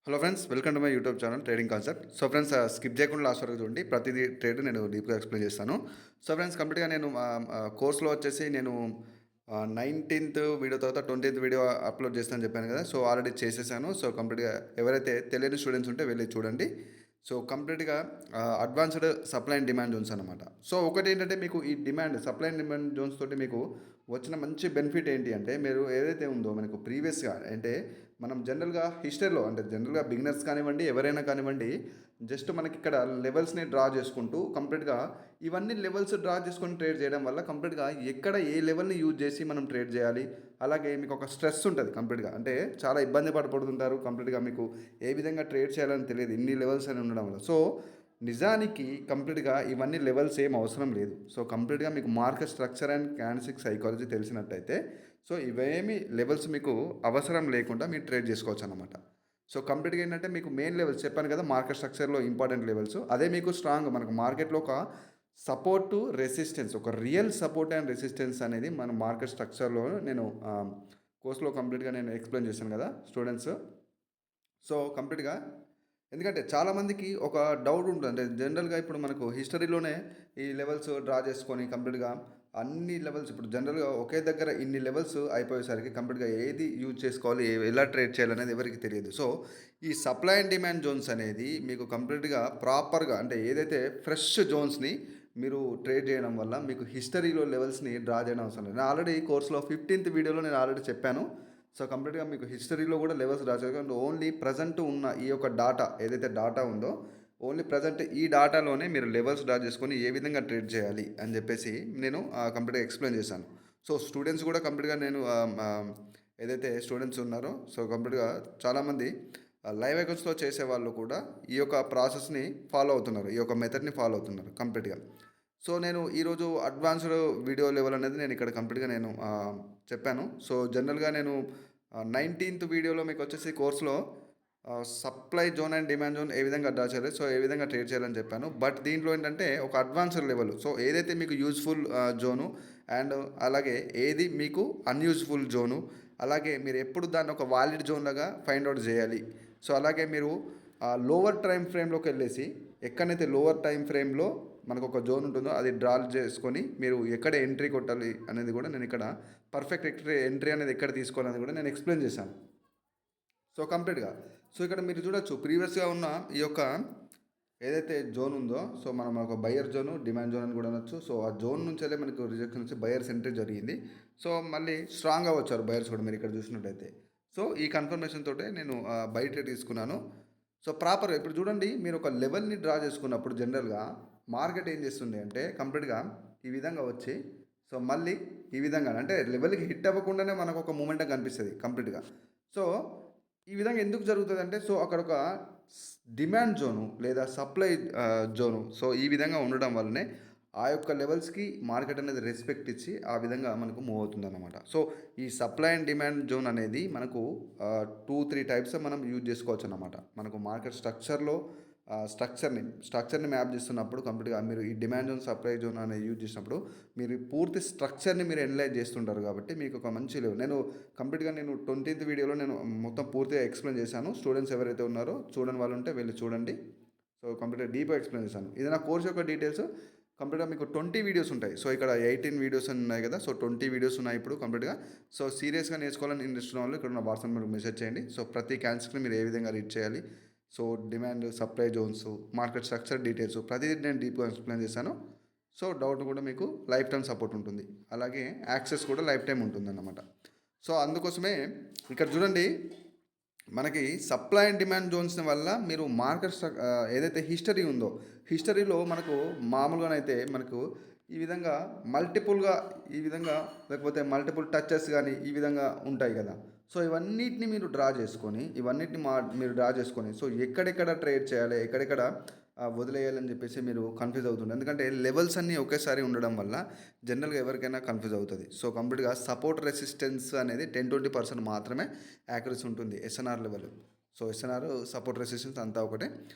Hello friends, welcome to my YouTube channel trading concept. So friends, skip చేయకుండా last వరకు చూడండి. ప్రతిదీ trade నేను డీప్గా ఎక్స్ప్లెయిన్ చేస్తాను. సో ఫ్రెండ్స్, కంప్లీట్గా నేను కోర్స్లో వచ్చేసి నేను 19th వీడియో తర్వాత 20th వీడియో అప్లోడ్ చేస్తానని చెప్పాను కదా. సో ఆల్రెడీ చేసేసాను. సో కంప్లీట్గా ఎవరైతే తెలియని స్టూడెంట్స్ ఉంటే వెళ్ళి చూడండి. సో కంప్లీట్గా advanced supply and demand zones అనమాట. సో ఒకటి ఏంటంటే, మీకు ఈ demand supply and demand zones తోటి మీకు వచ్చిన మంచి బెనిఫిట్ ఏంటి అంటే, మీరు ఏదైతే ఉందో మనకు ప్రీవియస్గా అంటే మనం జనరల్గా హిస్టరీలో అంటే జనరల్గా బిగినర్స్ కానివ్వండి, ఎవరైనా కానివ్వండి, జస్ట్ మనకి ఇక్కడ లెవెల్స్ని డ్రా చేసుకుంటూ కంప్లీట్గా ఇవన్నీ లెవెల్స్ డ్రా చేసుకొని ట్రేడ్ చేయడం వల్ల కంప్లీట్గా ఎక్కడ ఏ లెవెల్ని యూజ్ చేసి మనం ట్రేడ్ చేయాలి, అలాగే మీకు ఒక స్ట్రెస్ ఉంటుంది కంప్లీట్గా. అంటే చాలా ఇబ్బంది పడిపోతుంటారు కంప్లీట్గా, మీకు ఏ విధంగా ట్రేడ్ చేయాలని తెలియదు ఇన్ని లెవెల్స్ అని ఉండడం వల్ల. సో నిజానికి కంప్లీట్గా ఇవన్నీ లెవెల్స్ ఏం అవసరం లేదు. సో కంప్లీట్గా మీకు market structure and candlestick psychology తెలిసినట్టయితే, సో ఇవేమి లెవెల్స్ మీకు అవసరం లేకుండా మీరు ట్రేడ్ చేసుకోవచ్చు అనమాట. సో కంప్లీట్గా ఏంటంటే, మీకు మెయిన్ లెవెల్స్ చెప్పాను కదా, మార్కెట్ స్ట్రక్చర్లో ఇంపార్టెంట్ లెవెల్స్, అదే మీకు స్ట్రాంగ్ మనకు మార్కెట్లో ఒక సపోర్టు రెసిస్టెన్స్, ఒక రియల్ సపోర్ట్ అండ్ రెసిస్టెన్స్ అనేది మన మార్కెట్ స్ట్రక్చర్లో నేను కోర్స్లో కంప్లీట్గా నేను ఎక్స్ప్లెయిన్ చేశాను కదా స్టూడెంట్స్. సో కంప్లీట్గా ఎందుకంటే చాలామందికి ఒక డౌట్ ఉంటుంది. అంటే జనరల్గా ఇప్పుడు మనకు హిస్టరీలోనే ఈ లెవెల్స్ డ్రా చేసుకొని కంప్లీట్గా అన్ని లెవెల్స్ ఇప్పుడు జనరల్గా ఒకే దగ్గర ఇన్ని లెవెల్స్ అయిపోయేసరికి కంప్లీట్గా ఏది యూజ్ చేసుకోవాలి, ఎలా ట్రేడ్ చేయాలనేది ఎవరికి తెలియదు. సో ఈ సప్లై అండ్ డిమాండ్ జోన్స్ అనేది మీకు కంప్లీట్గా ప్రాపర్గా అంటే ఏదైతే ఫ్రెష్ జోన్స్ని మీరు ట్రేడ్ చేయడం వల్ల మీకు హిస్టరీలో లెవెల్స్ని డ్రా చేయడం అవసరం లేదు. నేను ఆల్రెడీ కోర్సులో 15th వీడియోలో నేను ఆల్రెడీ చెప్పాను. సో కంప్లీట్గా మీకు హిస్టరీలో కూడా లెవెల్స్ డ్రా చేసుకోవాలి. ఓన్లీ ప్రజెంట్ ఉన్న ఈ యొక్క డాటా ఏదైతే డాటా ఉందో, ఓన్లీ ప్రజెంట్ ఈ డాటాలోనే మీరు లెవెల్స్ డ్రా చేసుకొని ఏ విధంగా ట్రేడ్ చేయాలి అని చెప్పేసి నేను కంప్లీట్గా ఎక్స్ప్లెయిన్ చేశాను. సో స్టూడెంట్స్ కూడా కంప్లీట్గా నేను ఏదైతే స్టూడెంట్స్ ఉన్నారో, సో కంప్లీట్గా చాలామంది లైవ్ అకౌంట్స్లో చేసే వాళ్ళు కూడా ఈ యొక్క ప్రాసెస్ని ఫాలో అవుతున్నారు, ఈ యొక్క మెథడ్ని ఫాలో అవుతున్నారు కంప్లీట్గా. సో నేను ఈరోజు అడ్వాన్స్డ్ వీడియో లెవెల్ అనేది నేను ఇక్కడ కంప్లీట్గా నేను చెప్పాను. సో జనరల్గా నేను 19th వీడియోలో మీకు వచ్చేసి కోర్సులో supply zone and demand zone ఏ విధంగా డ్రా చేయాలి, సో ఏ విధంగా ట్రేడ్ చేయాలని చెప్పాను. బట్ దీంట్లో ఏంటంటే ఒక అడ్వాన్స్డ్ లెవెల్, సో ఏదైతే మీకు యూజ్ఫుల్ జోను అండ్ అలాగే ఏది మీకు అన్యూజ్ఫుల్ జోను, అలాగే మీరు ఎప్పుడు దాన్ని ఒక వాలిడ్ జోన్ లాగా ఫైండ్ అవుట్ చేయాలి. సో అలాగే మీరు లోవర్ టైం ఫ్రేమ్లోకి వెళ్ళేసి ఎక్కడైతే లోవర్ టైం ఫ్రేమ్లో మనకు ఒక జోన్ ఉంటుందో అది డ్రా చేసుకొని మీరు ఎక్కడ ఎంట్రీ కొట్టాలి అనేది కూడా నేను ఇక్కడ పర్ఫెక్ట్ ఎంట్రీ అనేది ఎక్కడ తీసుకోవాలనేది కూడా నేను ఎక్స్ప్లెయిన్ చేశాను. సో కంప్లీట్గా సో ఇక్కడ మీరు చూడొచ్చు ప్రీవియస్గా ఉన్న ఈ యొక్క ఏదైతే జోన్ ఉందో, సో మనం ఒక బయర్ జోను డిమాండ్ జోన్ అని కూడా అనొచ్చు. సో ఆ జోన్ నుంచే మనకు రిజెక్షన్ నుంచి బయర్స్ ఎంట్రీ జరిగింది. సో మళ్ళీ స్ట్రాంగ్గా వచ్చారు బయర్స్ కూడా మీరు ఇక్కడ చూసినట్టయితే. సో ఈ కన్ఫర్మేషన్ తోటే నేను బయట తీసుకున్నాను. సో ప్రాపర్గా ఇప్పుడు చూడండి, మీరు ఒక లెవెల్ని డ్రా చేసుకున్నప్పుడు జనరల్గా మార్కెట్ ఏం చేస్తుంది అంటే కంప్లీట్గా ఈ విధంగా వచ్చి, సో మళ్ళీ ఈ విధంగా అంటే లెవెల్కి హిట్ అవ్వకుండానే మనకు ఒక మూమెంట్ కనిపిస్తుంది కంప్లీట్గా. సో ఈ విధంగా ఎందుకు జరుగుతుంది అంటే, సో అక్కడ ఒక డిమాండ్ జోను లేదా సప్లై జోను, సో ఈ విధంగా ఉండడం వల్లనే ఆ యొక్క లెవెల్స్కి మార్కెట్ అనేది రెస్పెక్ట్ ఇచ్చి ఆ విధంగా మనకు మూవ్ అవుతుంది అన్నమాట. సో ఈ సప్లై అండ్ డిమాండ్ జోన్ అనేది మనకు 2-3 టైప్స్ మనం యూజ్ చేసుకోవచ్చు అన్నమాట. మనకు మార్కెట్ స్ట్రక్చర్లో స్ట్రక్చర్ని మ్యాప్ చేస్తున్నప్పుడు కంప్లీట్గా మీరు ఈ డిమాండ్ జోన్ సప్లై జోన్ అనేది యూజ్ చేసినప్పుడు మీరు పూర్తి స్ట్రక్చర్ని మీరు ఎనలైజ్ చేస్తుంటారు కాబట్టి మీకు ఒక మంచి లెవెల్ నేను కంప్లీట్గా నేను 20th వీడియోలో నేను మొత్తం పూర్తిగా ఎక్స్ప్లెయిన్ చేశాను. స్టూడెంట్స్ ఎవరైతే ఉన్నారో చూడని వాళ్ళు ఉంటే వెళ్ళి చూడండి. సో కంప్లీట్గా డీప్గా ఎక్స్ప్లెయిన్ చేశాను. ఇది నా కోర్స్ యొక్క డీటెయిల్స్. కంప్లీట్గా మీకు 20 వీడియోస్ ఉంటాయి. సో ఇక్కడ 18 వీడియోస్ ఉన్నాయి కదా, సో 20 వీడియోస్ ఉన్నాయి ఇప్పుడు కంప్లీట్గా. సో సీరియస్గా నేర్చుకోవాలని ఇంట్రెస్ట్ ఉన్న వాళ్ళు ఇక్కడ ఉన్న వాట్సాప్ మీరు మెసేజ్ చేయండి. సో ప్రతి క్యాన్సిల్ని మీరు ఏ విధంగా రీడ్ చేయాలి, so demand supply zones market structure details ప్రతిదీ నేను డీప్గా ఎక్స్ప్లెయిన్ చేశాను. సో డౌట్ కూడా మీకు లైఫ్ టైం సపోర్ట్ ఉంటుంది, అలాగే యాక్సెస్ కూడా లైఫ్ టైం ఉంటుంది అన్నమాట. సో అందుకోసమే ఇక్కడ చూడండి, మనకి సప్లై అండ్ డిమాండ్ జోన్స్ వల్ల మీరు మార్కెట్ ఏదైతే హిస్టరీ ఉందో, హిస్టరీలో మనకు మామూలుగానైతే మనకు ఈ విధంగా మల్టిపుల్గా ఈ విధంగా లేకపోతే మల్టిపుల్ టచెస్ కానీ ఈ విధంగా ఉంటాయి కదా. సో ఇవన్నిటిని మీరు డ్రా చేసుకొని మీరు డ్రా చేసుకొని సో ఎక్కడెక్కడ ట్రేడ్ చేయాలి, ఎక్కడెక్కడ వదిలేయాలని చెప్పేసి మీరు కన్ఫ్యూజ్ అవుతుంది. ఎందుకంటే లెవెల్స్ అన్నీ ఒకేసారి ఉండడం వల్ల జనరల్గా ఎవరికైనా కన్ఫ్యూజ్ అవుతుంది. సో కంప్లీట్గా సపోర్ట్ రెసిస్టెన్స్ అనేది 10-20% మాత్రమే యాక్యురసీ ఉంటుంది SNR level. So SNR support resistance అంతా ఒకటే.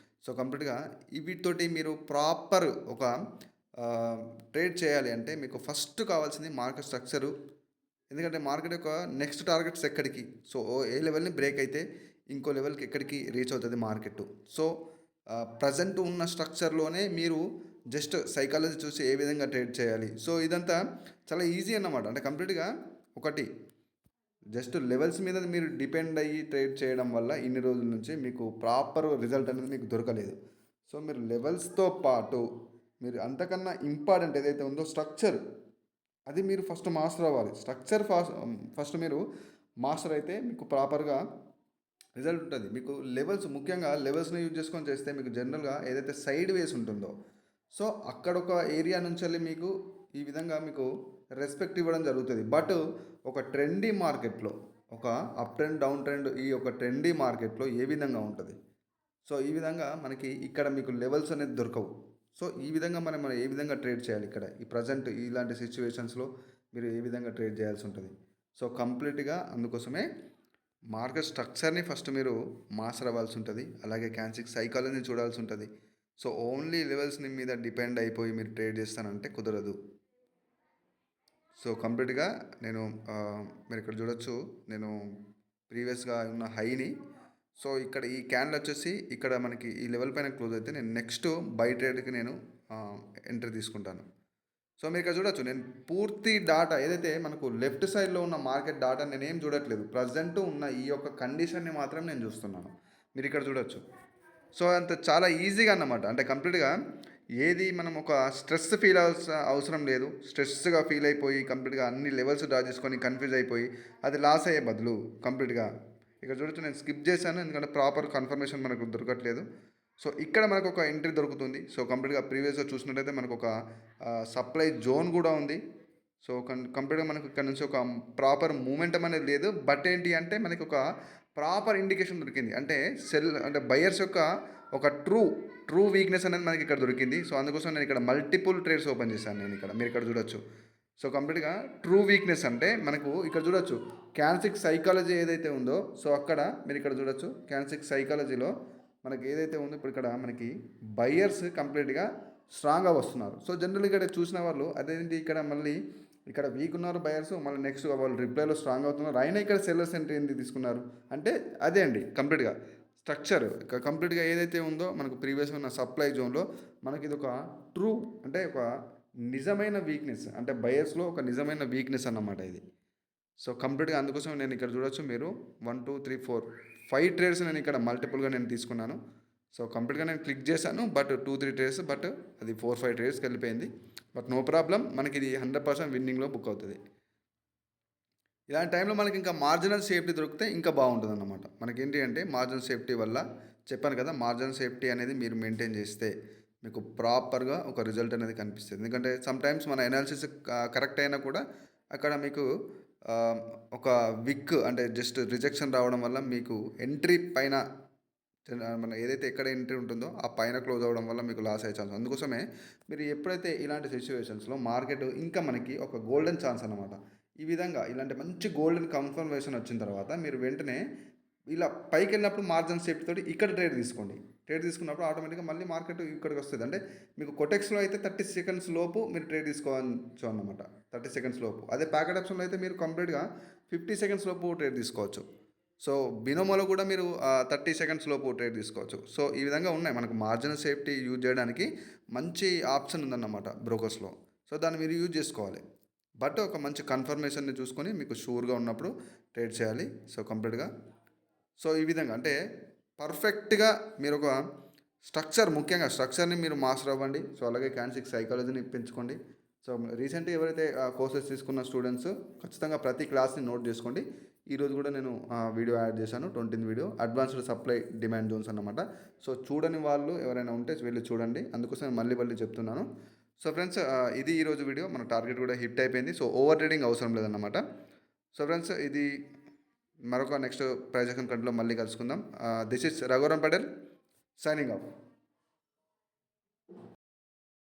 సో కంప్లీట్గా వీటితోటి మీరు ప్రాపర్ ఒక ట్రేడ్ చేయాలి అంటే మీకు ఫస్ట్ కావాల్సింది మార్కెట్ స్ట్రక్చరు. ఎందుకంటే మార్కెట్ యొక్క నెక్స్ట్ టార్గెట్స్ ఎక్కడికి, సో ఏ లెవెల్ని బ్రేక్ అయితే ఇంకో లెవెల్కి ఎక్కడికి రీచ్ అవుతుంది మార్కెట్. సో ప్రజెంట్ ఉన్న స్ట్రక్చర్లోనే మీరు జస్ట్ సైకాలజీ చూసి ఏ విధంగా ట్రేడ్ చేయాలి. సో ఇదంతా చాలా ఈజీ అన్నమాట. అంటే కంప్లీట్గా ఒకటి జస్ట్ లెవెల్స్ మీద మీరు డిపెండ్ అయ్యి ట్రేడ్ చేయడం వల్ల ఇన్ని రోజుల నుంచి మీకు ప్రాపర్ రిజల్ట్ అనేది మీకు దొరకలేదు. సో మీరు లెవెల్స్తో పాటు మీరు అంతకన్నా ఇంపార్టెంట్ ఏదైతే ఉందో స్ట్రక్చర్, అది మీరు ఫస్ట్ మాస్టర్ అవ్వాలి. స్ట్రక్చర్ ఫస్ట్ మీరు మాస్టర్ అయితే మీకు ప్రాపర్గా రిజల్ట్ ఉంటుంది. మీకు లెవెల్స్, ముఖ్యంగా లెవెల్స్ని యూజ్ చేసుకొని చేస్తే మీకు జనరల్గా ఏదైతే సైడ్ వేస్ ఉంటుందో, సో అక్కడ ఒక ఏరియా నుంచి వెళ్ళి మీకు ఈ విధంగా మీకు రెస్పెక్ట్ ఇవ్వడం జరుగుతుంది. బట్ ఒక ట్రెండీ మార్కెట్లో, ఒక అప్ ట్రెండ్ డౌన్ ట్రెండ్, ఈ ఒక ట్రెండీ మార్కెట్లో ఏ విధంగా ఉంటుంది? సో ఈ విధంగా మనకి ఇక్కడ మీకు లెవెల్స్ అనేది దొరకవు. సో ఈ విధంగా మనం ఏ విధంగా ట్రేడ్ చేయాలి ఇక్కడ ఈ ప్రజెంట్ ఇలాంటి సిచ్యువేషన్స్లో మీరు ఏ విధంగా ట్రేడ్ చేయాల్సి ఉంటుంది? సో కంప్లీట్గా అందుకోసమే మార్కెట్ స్ట్రక్చర్ని ఫస్ట్ మీరు మాస్టర్ అవ్వాల్సి ఉంటుంది. అలాగే క్యాండిల్స్ సైకాలజీని చూడాల్సి ఉంటుంది. సో ఓన్లీ లెవెల్స్ని మీద డిపెండ్ అయిపోయి మీరు ట్రేడ్ చేస్తానంటే కుదరదు. సో కంప్లీట్గా నేను మీరు ఇక్కడ చూడొచ్చు, నేను ప్రీవియస్గా ఉన్న హైని, సో ఇక్కడ ఈ క్యాండిల్ వచ్చేసి ఇక్కడ మనకి ఈ లెవెల్ పైన క్లోజ్ అయితే నేను నెక్స్ట్ బై ట్రేడ్కి నేను ఎంట్రీ తీసుకుంటాను. సో మీరు ఇక్కడ చూడొచ్చు, నేను పూర్తి డాటా ఏదైతే మనకు లెఫ్ట్ సైడ్లో ఉన్న మార్కెట్ డాటా నేనేం చూడట్లేదు. ప్రజెంట్ ఉన్న ఈ యొక్క కండిషన్ని మాత్రం నేను చూస్తున్నాను. మీరు ఇక్కడ చూడొచ్చు. సో అంత చాలా ఈజీగా అన్నమాట. అంటే కంప్లీట్గా ఏది మనం ఒక స్ట్రెస్ ఫీల్ అవసరం లేదు. స్ట్రెస్గా ఫీల్ అయిపోయి కంప్లీట్గా అన్ని లెవెల్స్ డ్రా చేసుకొని కన్ఫ్యూజ్ అయిపోయి అది లాస్ అయ్యే బదులు కంప్లీట్గా ఇక్కడ చూడొచ్చు, నేను స్కిప్ చేశాను ఎందుకంటే ప్రాపర్ కన్ఫర్మేషన్ మనకు దొరకట్లేదు. సో ఇక్కడ మనకు ఒక ఎంట్రీ దొరుకుతుంది. సో కంప్లీట్గా ప్రీవియస్గా చూసినట్టయితే మనకు ఒక సప్లై జోన్ కూడా ఉంది. సో కంప్లీట్గా మనకు ఇక్కడ నుంచి ఒక ప్రాపర్ మూమెంటం అనేది లేదు. బట్ ఏంటి అంటే మనకి ఒక ప్రాపర్ ఇండికేషన్ దొరికింది. అంటే సెల్ అంటే బయర్స్ యొక్క ఒక ట్రూ వీక్నెస్ అనేది మనకి ఇక్కడ దొరికింది. సో అందుకోసం నేను ఇక్కడ మల్టిపుల్ ట్రేడ్స్ ఓపెన్ చేశాను. నేను ఇక్కడ మీరు ఇక్కడ చూడొచ్చు. సో కంప్లీట్గా ట్రూ వీక్నెస్ అంటే మనకు ఇక్కడ చూడొచ్చు క్యాండిల్స్ సైకాలజీ ఏదైతే ఉందో, సో అక్కడ మీరు ఇక్కడ చూడొచ్చు క్యాండిల్స్ సైకాలజీలో మనకి ఏదైతే ఉందో ఇప్పుడు ఇక్కడ మనకి బయర్స్ కంప్లీట్గా స్ట్రాంగ్గా వస్తున్నారు. సో జనరల్ ఇక్కడ చూసిన వాళ్ళు అదేంటి ఇక్కడ మళ్ళీ ఇక్కడ వీక్ ఉన్నారు బయర్స్, మళ్ళీ నెక్స్ట్ వాళ్ళు రిప్లైలో స్ట్రాంగ్ అవుతున్నారు. అయినా ఇక్కడ సెల్లర్స్ ఎంట్రీ ఎందుకు తీసుకున్నారు అంటే అదే అండి కంప్లీట్గా స్ట్రక్చర్ కంప్లీట్గా ఏదైతే ఉందో మనకు ప్రీవియస్ ఉన్న సప్లై జోన్లో మనకి ఇది ఒక ట్రూ అంటే ఒక నిజమైన వీక్నెస్, అంటే బయర్స్లో ఒక నిజమైన వీక్నెస్ అన్నమాట ఇది. సో కంప్లీట్గా అందుకోసం నేను ఇక్కడ చూడొచ్చు మీరు 1 2 3 4 5 ట్రేడ్స్ నేను ఇక్కడ మల్టిపుల్గా నేను తీసుకున్నాను. సో కంప్లీట్గా నేను క్లిక్ చేశాను, బట్ 2 3 ట్రేడ్స్, బట్ అది 4 5 ట్రేడ్స్కి వెళ్ళిపోయింది. బట్ నో ప్రాబ్లం, మనకి ఇది 100% విన్నింగ్లో బుక్ అవుతుంది. ఇలాంటి టైంలో మనకి ఇంకా మార్జినల్ సేఫ్టీ దొరికితే ఇంకా బాగుంటుంది అన్నమాట. మనకి ఏంటి అంటే మార్జినల్ సేఫ్టీ వల్ల చెప్పాను కదా, మార్జినల్ సేఫ్టీ అనేది మీరు మెయింటైన్ చేస్తే మీకు ప్రాపర్గా ఒక రిజల్ట్ అనేది కనిపిస్తుంది. ఎందుకంటే సమ్టైమ్స్ మన ఎనాలిసిస్ కరెక్ట్ అయినా కూడా అక్కడ మీకు ఒక విక్ అంటే జస్ట్ రిజెక్షన్ రావడం వల్ల మీకు ఎంట్రీ పైన మన ఏదైతే ఎక్కడ ఎంట్రీ ఉంటుందో ఆ పైన క్లోజ్ అవ్వడం వల్ల మీకు లాస్ అయ్యే ఛాన్స్. అందుకోసమే మీరు ఎప్పుడైతే ఇలాంటి సిచ్యువేషన్స్లో మార్కెట్ ఇంకా మనకి ఒక గోల్డెన్ ఛాన్స్ అనమాట. ఈ విధంగా ఇలాంటి మంచి గోల్డెన్ కన్ఫర్మేషన్ వచ్చిన తర్వాత మీరు వెంటనే ఇలా పైకి వెళ్ళినప్పుడు మార్జిన్ సేఫ్టీ తోటి ఇక్కడ ట్రేడ్ తీసుకోండి. ట్రేడ్ తీసుకున్నప్పుడు ఆటోమేటిక్గా మళ్ళీ మార్కెట్ ఇక్కడికి వస్తుంది. అంటే మీకు కొటెక్స్లో అయితే 30 సెకండ్స్ లోపు మీరు ట్రేడ్ తీసుకోవచ్చు అన్నమాట. 30 సెకండ్స్ లోపు. అదే ప్యాకెట్ ఆప్షన్లో అయితే మీరు కంప్లీట్గా 50 సెకండ్స్ లోపు ట్రేడ్ తీసుకోవచ్చు. సో బినోమోలో కూడా మీరు 30 సెకండ్స్ లోపు ట్రేడ్ తీసుకోవచ్చు. సో ఈ విధంగా ఉన్నాయి మనకు మార్జిన్ సేఫ్టీ యూజ్ చేయడానికి మంచి ఆప్షన్ ఉందన్నమాట బ్రోకర్స్లో. సో దాన్ని మీరు యూజ్ చేసుకోవాలి. బట్ ఒక మంచి కన్ఫర్మేషన్ని చూసుకొని మీకు షూర్గా ఉన్నప్పుడు ట్రేడ్ చేయాలి. సో కంప్లీట్గా సో ఈ విధంగా అంటే పర్ఫెక్ట్గా మీరు ఒక స్ట్రక్చర్, ముఖ్యంగా స్ట్రక్చర్ని మీరు మాస్టర్ అవ్వండి. సో అలాగే క్యాండిల్స్ సైకాలజీని పెంచుకోండి. సో రీసెంట్గా ఎవరైతే కోర్సెస్ తీసుకున్న స్టూడెంట్స్ ఖచ్చితంగా ప్రతి క్లాస్ని నోట్ చేసుకోండి. ఈరోజు కూడా నేను వీడియో యాడ్ చేశాను, 20th video, advanced supply demand zones అన్నమాట. సో చూడని వాళ్ళు ఎవరైనా ఉంటే వెళ్ళి చూడండి. అందుకోసం మళ్ళీ చెప్తున్నాను. సో ఫ్రెండ్స్, ఇది ఈరోజు వీడియో. మన టార్గెట్ కూడా హిట్ అయిపోయింది. సో ఓవర్ ట్రేడింగ్ అవసరం లేదన్నమాట. సో ఫ్రెండ్స్, ఇది మరొక నెక్స్ట్ ప్రైజ్ కంటెంట్లో మళ్ళీ కలుసుకుందాం. This is Raghuvaran Patel signing off.